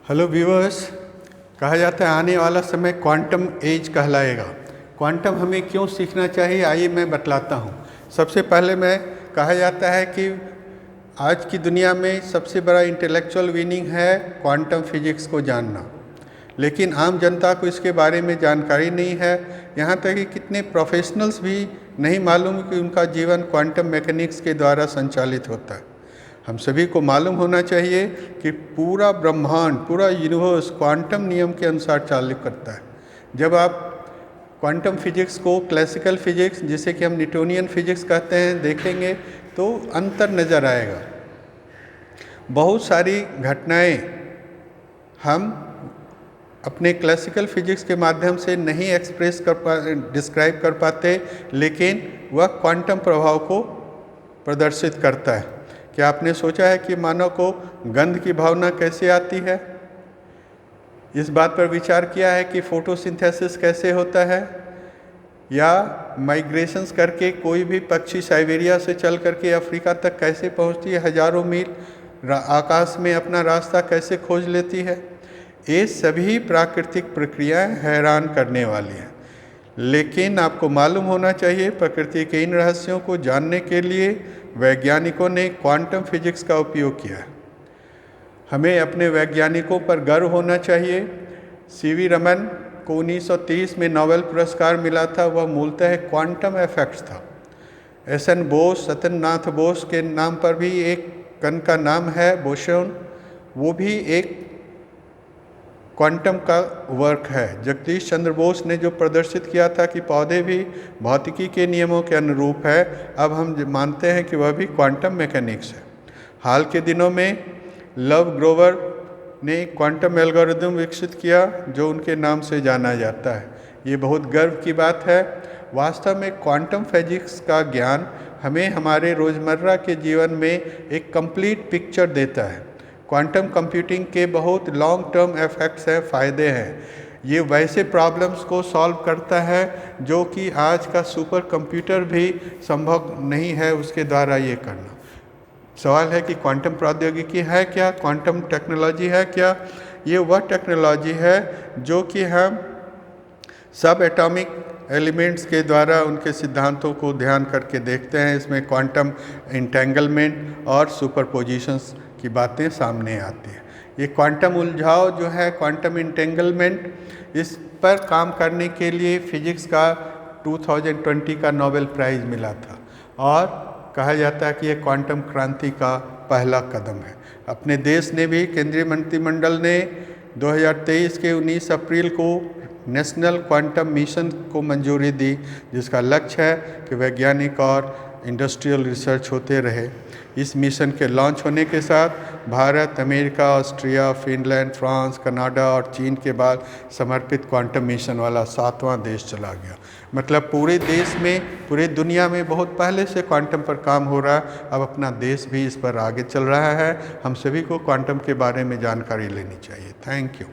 Hello viewers. कहा जाता है आने वाला समय क्वांटम एज कहलाएगा। क्वांटम हमें क्यों सीखना चाहिए, आइए मैं बतलाता हूँ। सबसे पहले कहा जाता है कि आज की दुनिया में सबसे बड़ा इंटेलेक्चुअल विनिंग है क्वांटम फिजिक्स को जानना, लेकिन आम जनता को इसके बारे में जानकारी नहीं है। यहाँ तक कि कितने प्रोफेशनल्स भी नहीं मालूम कि उनका जीवन क्वांटम मैकेनिक्स के द्वारा संचालित होता है। हम सभी को मालूम होना चाहिए कि पूरा ब्रह्मांड, पूरा यूनिवर्स क्वांटम नियम के अनुसार चालू करता है। जब आप क्वांटम फिजिक्स को क्लासिकल फिजिक्स, जिसे कि हम न्यूटोनियन फिजिक्स कहते हैं, देखेंगे तो अंतर नज़र आएगा। बहुत सारी घटनाएं हम अपने क्लासिकल फिजिक्स के माध्यम से नहीं डिस्क्राइब कर पाते, लेकिन वह क्वांटम प्रभाव को प्रदर्शित करता है। क्या आपने सोचा है कि मानव को गंध की भावना कैसे आती है? इस बात पर विचार किया है कि फोटोसिंथेसिस कैसे होता है, या माइग्रेशंस करके कोई भी पक्षी साइबेरिया से चल करके अफ्रीका तक कैसे पहुंचती है, हजारों मील आकाश में अपना रास्ता कैसे खोज लेती है? ये सभी प्राकृतिक प्रक्रियाएं हैरान करने वाली हैं, लेकिन आपको मालूम होना चाहिए प्रकृति के इन रहस्यों को जानने के लिए वैज्ञानिकों ने क्वांटम फिजिक्स का उपयोग किया है। हमें अपने वैज्ञानिकों पर गर्व होना चाहिए। सीवी रमन को 1930 में नोबेल पुरस्कार मिला था, वह मूलतः क्वांटम इफेक्ट्स था। एस.एन. बोस, सत्यनाथ बोस के नाम पर भी एक कण का नाम है बोसोन, वो भी एक क्वांटम का वर्क है। जगदीश चंद्र बोस ने जो प्रदर्शित किया था कि पौधे भी भौतिकी के नियमों के अनुरूप है, अब हम मानते हैं कि वह भी क्वांटम मैकेनिक्स है। हाल के दिनों में लव ग्रोवर ने क्वांटम एल्गोरिदम विकसित किया, जो उनके नाम से जाना जाता है। ये बहुत गर्व की बात है। वास्तव में क्वांटम फिजिक्स का ज्ञान हमें हमारे रोज़मर्रा के जीवन में एक कंप्लीट पिक्चर देता है। क्वांटम कंप्यूटिंग के बहुत लॉन्ग टर्म इफेक्ट्स हैं, फ़ायदे हैं। ये वैसे प्रॉब्लम्स को सॉल्व करता है जो कि आज का सुपर कंप्यूटर भी संभव नहीं है उसके द्वारा ये करना। सवाल है कि क्वांटम प्रौद्योगिकी है क्या, क्वांटम टेक्नोलॉजी है क्या? ये वह टेक्नोलॉजी है जो कि हम सब एटॉमिक एलिमेंट्स के द्वारा उनके सिद्धांतों को ध्यान करके देखते हैं। इसमें क्वांटम इंटेंगलमेंट और सुपरपोजिशंस की बातें सामने आती हैं। ये क्वांटम उलझाव जो है, क्वांटम इंटेंगलमेंट, इस पर काम करने के लिए फिजिक्स का 2020 का नोबेल प्राइज़ मिला था, और कहा जाता है कि ये क्वांटम क्रांति का पहला कदम है। अपने देश ने भी, केंद्रीय मंत्रिमंडल ने 2023 के 19 अप्रैल को नेशनल क्वांटम मिशन को मंजूरी दी, जिसका लक्ष्य है कि वैज्ञानिक और इंडस्ट्रियल रिसर्च होते रहे। इस मिशन के लॉन्च होने के साथ Bharat, America, Austria, Finland, France, Canada और चीन के बाद समर्पित क्वांटम मिशन वाला 7वां देश चला गया। मतलब पूरे देश में, पूरे दुनिया में बहुत पहले से क्वांटम पर काम हो रहा है। अब अपना देश भी इस पर आगे चल रहा है। हम सभी को क्वांटम के बारे में जानकारी लेनी चाहिए। Thank you.